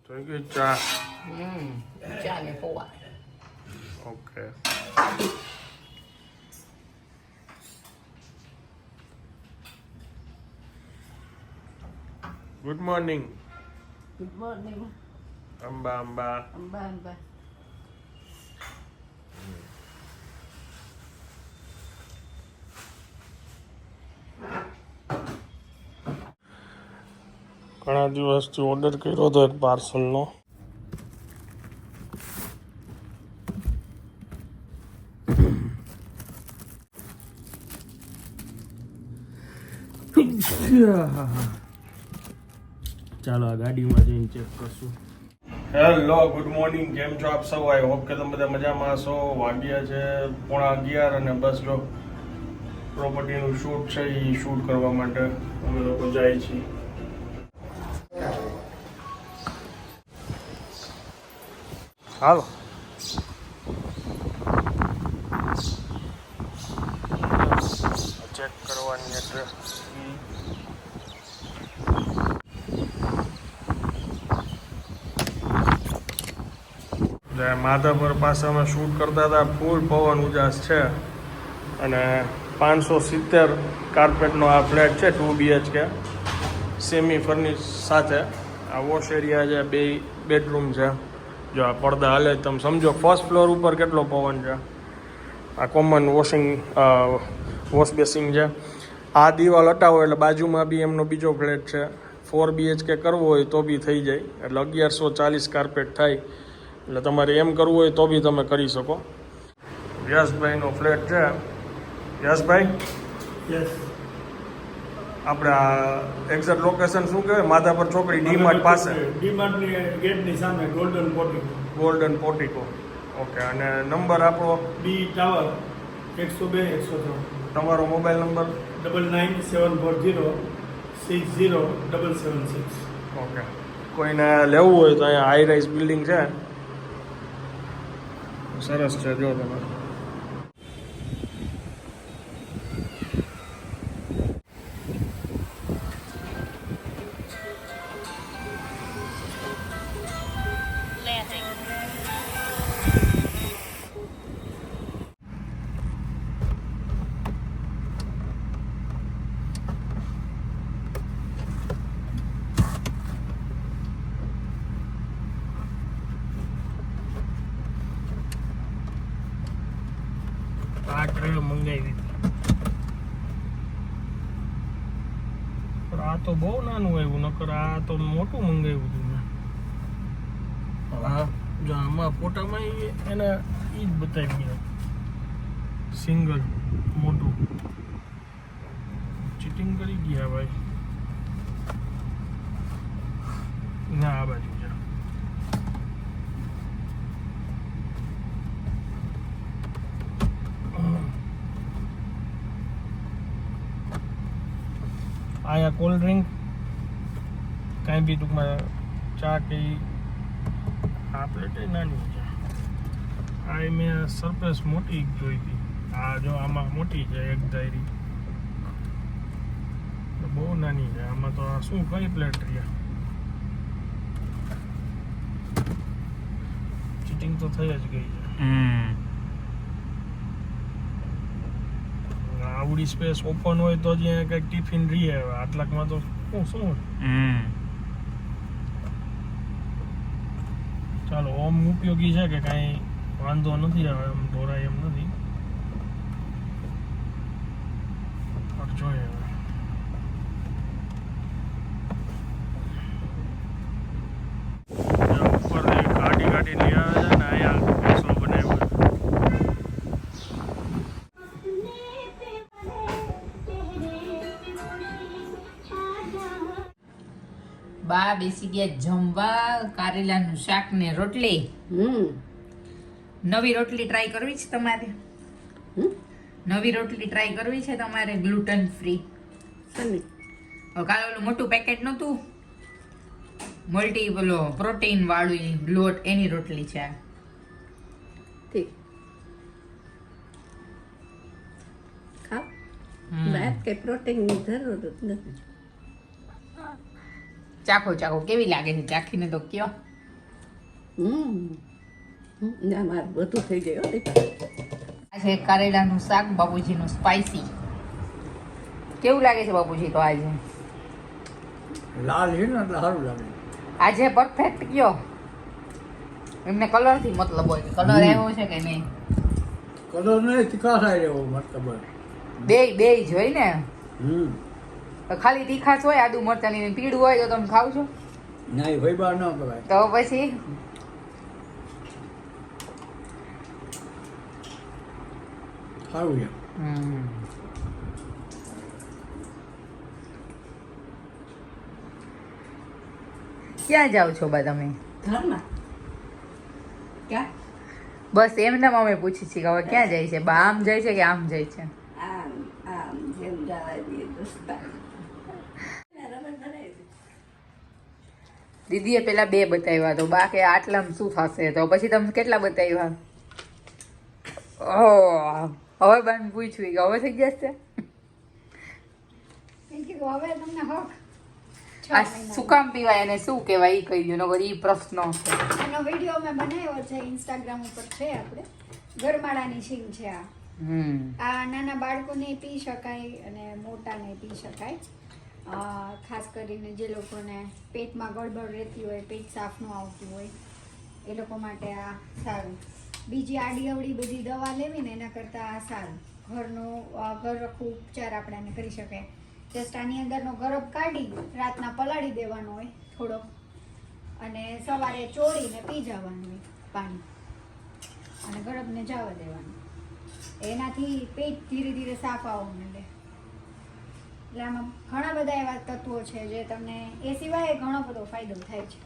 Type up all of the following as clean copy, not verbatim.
થઈ ગઈ ચા. ચા ને પૌવા. Okay. Good morning. Good morning. Amba Amba. Amba Amba. ઘણા દિવસથી ઓર્ડર કર્યો હતો એક પાર્સલનો. ચાલો આ ગાડીમાં જઈને ચેક કરશું. Hello, good morning. કેમ છો આપ સૌ? આઈ હોપ કે તમે બધા મજામાં હશો. વાગ્યા છે 11:30 અને બસ જો પ્રોપર્ટીનું શૂટ છે એ શૂટ કરવા માટે અમે લોકો જાય છીએ. હાલો. ચેક કરવાની એડ્રેસ. માધાપર પાસે અમે શૂટ કરતા હતા. ફૂલ પવન ઉજાસ છે અને 570 કાર્પેટનો આ ફ્લેટ છે, 2 BHK સેમી ફર્નિશ સાથે. આ વોશ એરિયા છે, 2 બેડરૂમ છે. જો આ પડદા હાલે તમે સમજો ફર્સ્ટ ફ્લોર ઉપર કેટલો પવન છે. આ કોમન વોશ બેસિંગ છે. આ દિવાલ હટાવો એટલે બાજુમાં બી એમનો બીજો ફ્લેટ છે. 4 BHK કરવો હોય તો બી થઈ જાય, એટલે 1140 કાર્પેટ થાય. એટલે તમારે એમ કરવું હોય તો બી તમે કરી શકો. યશભાઈનો ફ્લેટ છે. યશભાઈ, યસ, આપણે આ એક્ઝેક્ટ લોકેશન શું કહેવાય? માધાપર ચોકડી ડીમાર્ટ પાસે, ડીમાર્ટની ગેટની સામે ગોલ્ડન પોર્ટિકો. ગોલ્ડન પોર્ટિકો. ઓકે. અને નંબર આપણો બી ટાવર 102-103. તમારો મોબાઈલ નંબર? 9974060776. ઓકે. કોઈને લેવું હોય તો અહીંયા હાઈ રાઇઝ બિલ્ડિંગ છે, સરસ છે. જો તમે આ ટ્રે મંગાવી હતી, પણ આ તો બહુ નાનું આવ્યું. નકર આ તો મોટું મંગાવ્યું હતું મેં. હા, જો આમાં ફોટામાં એને એ જ બતાવી ગયા, સિંગલ મોટું. ચીટિંગ કરી ગયા ભાઈ. ના, આ બાજુ છે. અહીંયા કોલ્ડ ડ્રિંક કાંઈ બી ટૂંકમાં ચા કે આ પ્લેટ નાની છે. આ મેં સરપ્રાઈઝ મોટી જોઈ હતી. આ જો આમાં મોટી છે, એક ધાયરી. બહુ નાની છે આમાં તો. આ શું કઈ પ્લેટ રહ્યા? ચીટિંગ તો થઈ જ ગઈ છે. આવડી સ્પેસ ઓપન હોય તો જ અહીંયા કંઈક ટિફિન રહીએ. આટલાકમાં તો શું. ચાલો, ઓમ ઉપયોગી છે કે કાંઈ વાંધો નથી આવે, એમ ઢોરાય એમ નથી. જોઈએ હવે. ઉપરથી ગાડી લઈ આવે છે ને અહીંયા બેસવા બનાવ્યો છે. બા બેસી ગયા જમવા. કારેલાનું શાક ને રોટલી. નવી રોટલી ટ્રાય કરવી છે તમારે? નવી રોટલી ટ્રાય કરવી છે તમારે, ગ્લુટન ફ્રી. કાલે ઓલું મોટું પેકેટ નહોતું મલ્ટી બોલો પ્રોટીન વાળું લોટ, એની રોટલી છે. ઠીક, ખાવ. બહાર કે પ્રોટીનની જરૂર જ નથી. ચાખો કેવી લાગે છે? ચાખીને તો કયો. ના મારે બધું થઈ જાય હો દીપા. આજે કારેલાનું શાક બાપુજીનું સ્પાઈસી. કેવું લાગે છે બાપુજી તો આજે? લાલ છે ને એટલે સારું લાગે. આજે પરફેક્ટ કયો? એમને કલર થી મતલબ હોય કલર આવ્યો છે કે નહીં? કલર નહીં તીખા થાય એવો મતલબ. બે જોઈ ને. ખાલી તીખાશ હોય આદુ મરચાની પીળું હોય તો તમે ખાવ છો? નહીં ભાઈ બાર ન કરાય. તો પછી સારું છે. ક્યાં જાઓ છો બા તમે? ઘરમાં ક્યાં બસ એમને અમે પૂછી છીએ કે હવે ક્યાં જાય છે બા? આમ જાય છે કે આમ જાય છે? આમ આમ જેમ જવા દઈએ દોસ્તા. દીદીએ પેલા 2 બતાવ્યા તો બા કે આટલામાં શું થશે? તો પછી તમે કેટલા બતાવ્યા? હવે બાને પૂછ્યું કે હવે થઈ જશે? હવે તમને હક આ શું કામ પીવાય અને શું કહેવાય એ કહી દો, નકર ઈ પ્રશ્ન છે. એનો વિડીયો મેં બનાવ્યો છે ઇન્સ્ટાગ્રામ ઉપર છે આપણે. ગરમાળાની છીંગ છે આ. આ નાના બાળકોને પી શકાય અને મોટાને પી શકાય. ખાસ કરીને જે લોકોને પેટમાં ગડબડ રહેતી હોય, પેટ સાફ ન આવતું હોય એ લોકો માટે આ સારું. બીજી આડી અવળી બધી દવા લેવી ને એના કરતાં આ સારું. ઘરરખું ઉપચાર આપણે એને કરી શકાય. જસ્ટ આની અંદરનો ગરબ કાઢી રાતના પલાળી દેવાનો હોય થોડોક અને સવારે ચોળીને પી જવાનું હોય પાણી અને ગરબને જવા દેવાનું. એનાથી પેટ ધીરે ધીરે સાફ આવવા માંડે. એટલે આમાં ઘણા બધા એવા તત્વો છે જે તમને એ સિવાય ઘણો બધો ફાયદો થાય છે.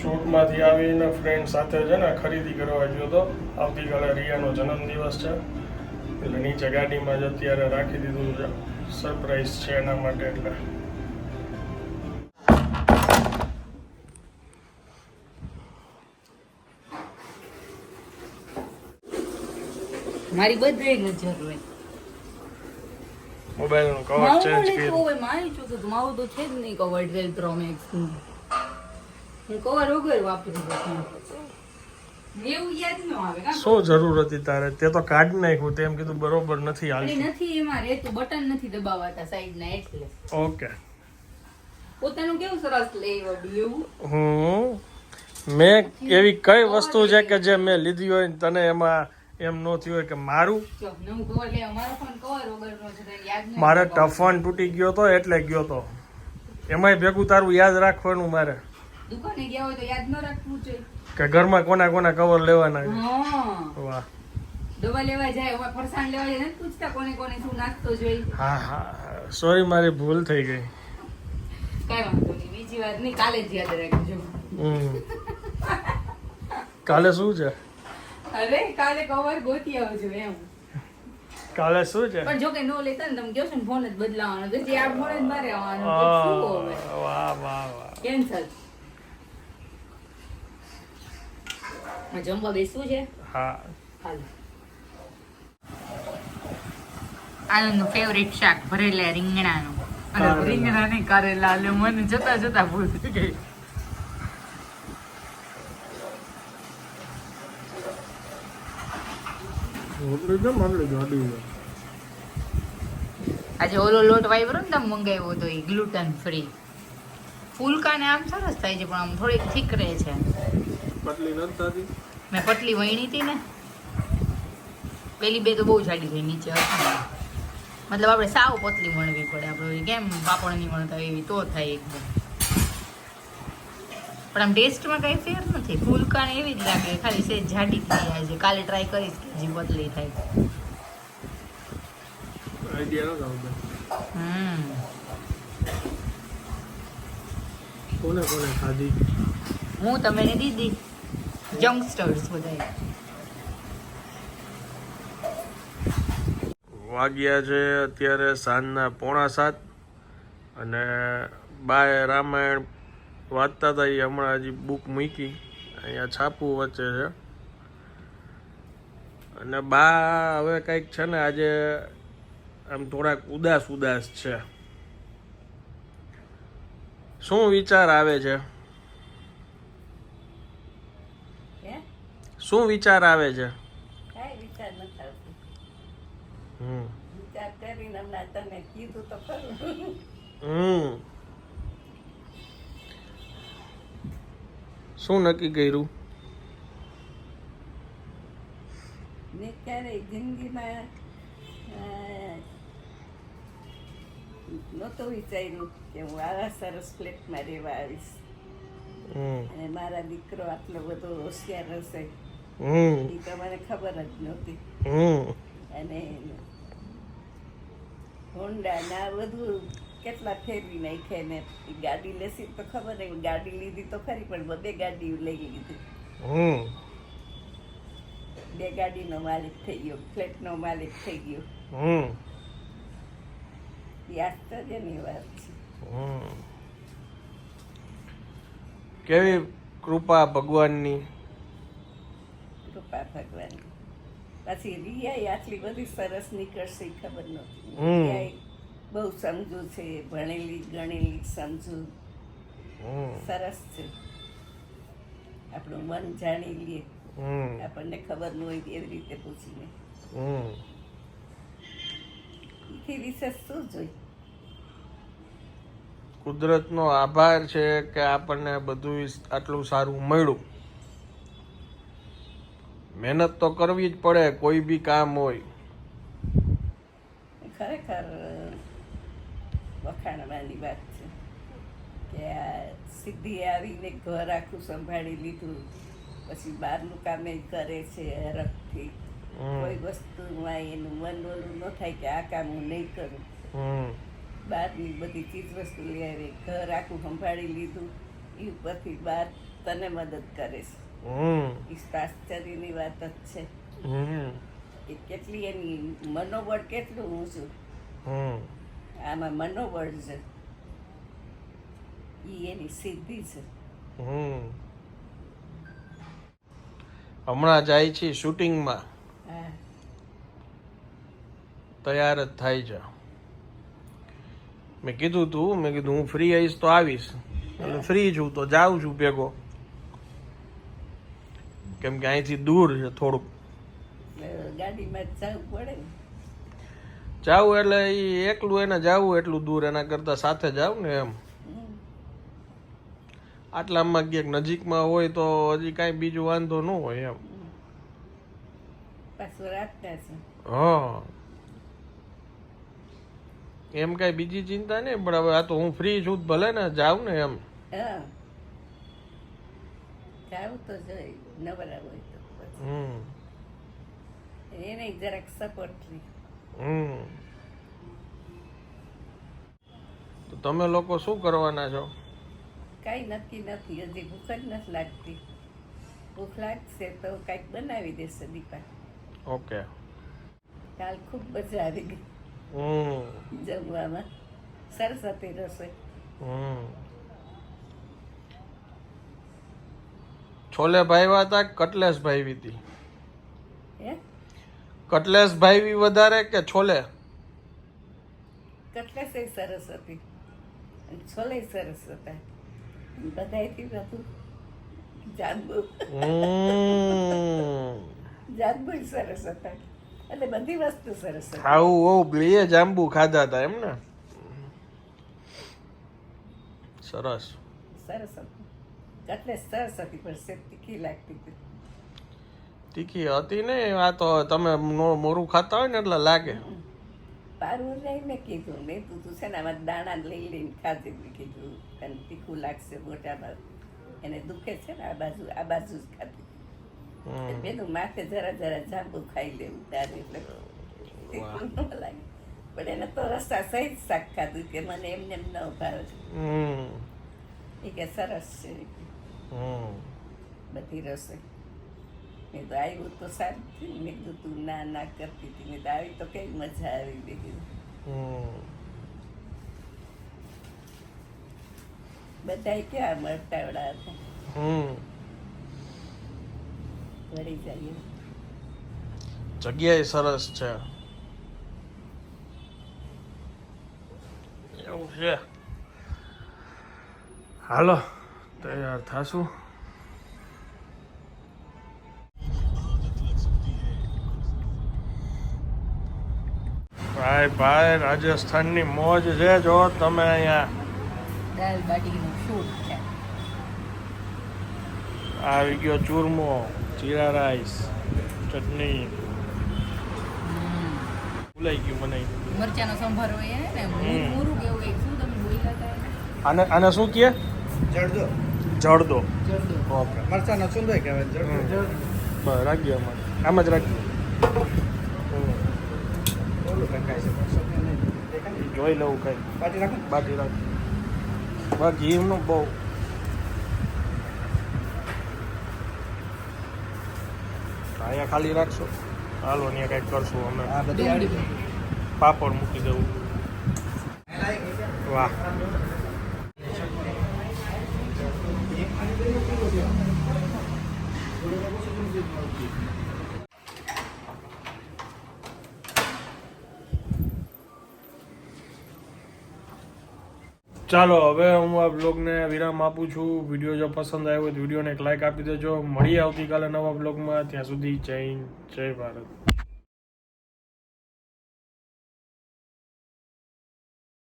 શૂટમાંથી આવીને ફ્રેન્ડ સાથે છે ને ખરીદી કરવા ગયો હતો. આવતીકાલે રિયાનો જન્મદિવસ છે એટલે નીચે ગાડીમાં જ અત્યારે રાખી દીધું છે. સરપ્રાઈઝ છે એના માટે. એટલે મારી બધે નજર હોય મોબાઈલનું કવર ચેન્જ કર્યું. મારી ચોખ્ખું તો મારું તો છે જ નહીં કવર 12 Pro Max નું. હું કવર વગર વાપરું છું. એવું યાદ ન આવે કા? શું જરૂર હતી તારે? તે તો કાઢ નાખ્યું. તેમ કીધું બરોબર નથી એટલે હાલતું. નથી એમાં રહેતું, બટન નથી દબાવાતા સાઈડના એટલે. ઓકે. પોતાનું કેવું સરસ લેવડ્યું એવું. મેં એવી કઈ વસ્તુ છે કે જે મેં લીધી હોય ને તને એમાં એમ ન થયું હોય કે મારું? જો નવું કવર લે, અમારો ફોન કવર વગરનો છે તો યાદ ન મારે ટફન તૂટી ગયો તો એટલે ગયો તો. એમાંય ભેગું તારું યાદ રાખવાનું મારે દુકાને ગયા હોય તો યાદ ન રાખવું જોઈએ કે ઘરમાં કોના કોના કવર લેવાના છે. હા. વાહ. દવા લેવા જાય હવે ફરસાણ લેવા જાય નથી પૂછતા કોને કોને શું નાસ્તો જોઈએ. હા હા સોરી મારી ભૂલ થઈ ગઈ. કઈ વાંધો નહીં, બીજી વાર નહીં, કાલે જ યાદ રાખજો. કાલે શું છે? અરે કાલે કવર ગોતી આવજો એમ. કાલે શું છે? પણ જો કે નો લેતા ને તમે કહો છો ને ફોન જ બદલાવાનો તો જે આ ફોન જ મારે આવવાનો તો શું હવે વાહ વાહ વાહ. કેન્સલ. જમવા બેસવું છે? હા. હાલો. આનંદનું ફેવરિટ શાક ભરેલા રીંગણાનું. અને રીંગણા નહીં કારેલા. એટલે મને જતા જતા ભૂલ થઈ ગઈ. આજે ઓલો લોટ વાપરો ને તમે મંગાવ્યો તો એ ગ્લુટન ફ્રી. ફૂલકા ને આમ સરસ થાય છે પણ આમ થોડીક થીક રહે છે. પતલી નથી થતી. મેં પતલી વણી હતી ને, પેલી 2 તો બહુ જાડી થઈ નીચે હતી. મતલબ આપણે સાવ પતલી વણવી પડે. આપણે કેમ પાપડની વણતા એવી તો થાય એકદમ. પણ આમ ટેસ્ટમાં કઈ ફેર નથી. ફૂલકા ને એવી જ લાગે, ખાલી સેજ જાડી થઈ જાય છે. કાલે ટ્રાય કરીશ કે હજી પતલી થાય. આઈડિયા ન આવતો. કોને કોને ખાધી? હું તમે ને દીદી, યંગસ્ટર્સ બધા. વાગ્યા છે અત્યારે સાંજના 6:45 અને બાય રામાયણ વાંચતા હતા. એ હમણાં હજી બુક મૂકી અહીંયા છાપું વચ્ચે છે. અને બા હવે કંઈક છે ને આજે આમ થોડાક ઉદાસ ઉદાસ છે. શું વિચાર આવે છે? હે શું વિચાર આવે છે? કાંઈ વિચાર નથી આવતો. હમ વિચાર કરીને હમણાં તને કીધું તો ખરું. હમ શું નક્કી કર્યું? મેં ક્યારેય જિંદગીમાં નહોતું વિચાર્યું કે હું આવા સરસ ફ્લેટમાં રહેવા આવીશ હમ અને મારા દીકરો આટલો બધો હોશિયાર હશે હમ એ તો મને ખબર જ નહોતી. હમ અને હોન્ડા ના બધું કેટલા ફેરવી નાખ્યા ને ગાડી લેસી તો ખબર નહીં. ગાડી લીધી તો ખરી પણ બધે ગાડી લઈ લીધી. હમ 2 ગાડીનો માલિક થઈ ગયો, ફ્લેટનો માલિક થઈ ગયો. હમ એ આશ્ચર્યની વાત છે. હમ કેવી કૃપા ભગવાનની. કૃપા ભગવાન. પછી રિયાએ આટલી બધી સરસ નીકળશે એ ખબર નહોતી. હમ. રિયાએ બહુ સમજુ છે, ભણેલી ગણેલી સમજુ, હમ સરસ છે. આપણું મન જાણી લે, હમ આપણને ખબર ન હોય એવી રીતે પૂછીને. હમ એથી વિશેષ શું જોઈ? કુદરતનો આભાર છે કે આપણને બધું આટલું સારું મળ્યું. મહેનત તો કરવી જ પડે કોઈ બી કામ હોય. ખરેખર વખાણવાની વાત છે કે આ સિદ્ધિ આવીને ઘર આખું સંભાળી લીધું, પછી બહારનું કામે કરે છે હરખથી. કોઈ વસ્તુમાં એનું મન ઓલું ન થાય કે આ કામ હું નહીં કરું. હમ બહારની બધી ચીજ વસ્તુ લઈ આવી, ઘર આખું સંભાળી લીધું, એ ઉપરથી બહાર તને મદદ કરે છે. હમ એ આશ્ચર્યની વાત જ છે હમ કે કેટલી એની મનોબળ કેટલું ઊંચું. હમ આમાં મનોબળ છે, એ એની સિદ્ધિ છે. હમ હમણાં જાય છે શૂટિંગમાં, હા, તૈયાર જ થાય છે. મેં કીધું હું ફ્રી આવીશ તો આવીશ. એટલે ફ્રી છું તો જાઉં છું ભેગો, કેમ કે અહીંથી દૂર છે થોડુંક. એટલે ગાડીમાં જ જવું પડે ને. જાવું એટલે એ એકલું એને જાવું એટલું દૂર, એના કરતા સાથે જાવ ને એમ. હમ. આટલામાં ક્યાંક નજીકમાં હોય તો હજી કાંઈ બીજું વાંધો ન હોય એમ. પાછું રાતના છે. હા એમ કાંઈ બીજી ચિંતા નહીં, પણ હવે આ તો હું ફ્રી છું ભલે ને જાઉં ને એમ. હા, જાવું તો જોઈએ નવરા હોય તો. પછી હમ એને જરાક સપોર્ટ રહી. હમ તો તમે લોકો શું કરવાના છો? કાંઈ નક્કી નથી, હજી ભૂખ જ નથી લાગતી. ભૂખ લાગશે તો કાંઈક બનાવી દેશે દીપા. ઓકે. કાલ ખૂબ મજા આવી ગઈ હમ જમવામાં. સરસ હતી રસોઈ. હમ છોલે ભાવ્યા હતા કે કટલેસ ભાવી હતી? હે, કટલેસ ભાવી વધારે કે છોલે? કટલેસ સરસ હતી અને છોલે સરસ હતા. બધાયથી વધુ જાંબુ જાંબુ સરસ હતા. એટલે બધી વસ્તુ સરસ હતી. આવું બે જાંબુ ખાધા હતા એમ ને? સરસ. સરસ હતું. કટલેસ સરસ હતી પણ સેજ તીખી લાગતી હતી. તીખી હતી ને? આ તો તમે મોરું ખાતા હોય ને એટલે લાગે. પારું નહીં મેં કીધું, મેં તું છે ને આમાં દાણા લઈ લઈને ખાધી. મેં કીધું તને તીખું લાગશે મોટામાં, એને દુખે છે ને આ બાજુ જ ખાતી. બેનું માથે જરા જરા જાંબુ ખાઈ લેવું ત્યારે એટલે તીખું ન લાગે. પણ એને તો રસ્તા સહિત શાક ખાધું કે મને એમને એમ ન ભાવે. એ કે સરસ છે બધી રસોઈ. મેં તો આવ્યું તો સારું થયું. મેં કીધું તું ના ના કરતી હતી. મેં તો આવી તો કઈ મજા આવી ગઈ. બધા ક્યાં મળતા હતા. વળી જાય જગ્યાએ સરસ છે એવું છે. હાલો તૈયાર થાશું. ભાઈ રાજસ્થાનની મોજ છે. જો તમે અહીંયા દાલ બાટીનું શૂટ છે. આવી ગયો ચૂરમો, જીરા રાઈસ, ચટણી. ભૂલાઈ ગયું મને. મરચાનો સંભારો એ ને મૂરું કેવું એક શું તમે બોલ્યા હતા એને? આને શું કહે? જડદો જડદો. જરદો. ઓકે મરચાનો ચૂંદો કહેવાય જડદો. બસ રાખજો આમ જ રાખજો. ઓલું કંઈ છે જોઈ લઉં કઈ પાટી રાખો. બાકી રાખ. બસ ઘીનું બહુ અહીંયા ખાલી રાખશો. હાલો અહીંયા કંઈક કરશું અમે. આ બધી આડી પાપડ મૂકી દેવું. વાહ ચાલો હવે હું આ બ્લોગને વિરામ આપું છું. વિડીયો જો પસંદ આવ્યો હોય તો વિડીયોને એક લાઈક આપી દેજો. મળીએ આવતીકાલે નવા બ્લોગમાં. ત્યાં સુધી જય હિન્દ, જય ભારત.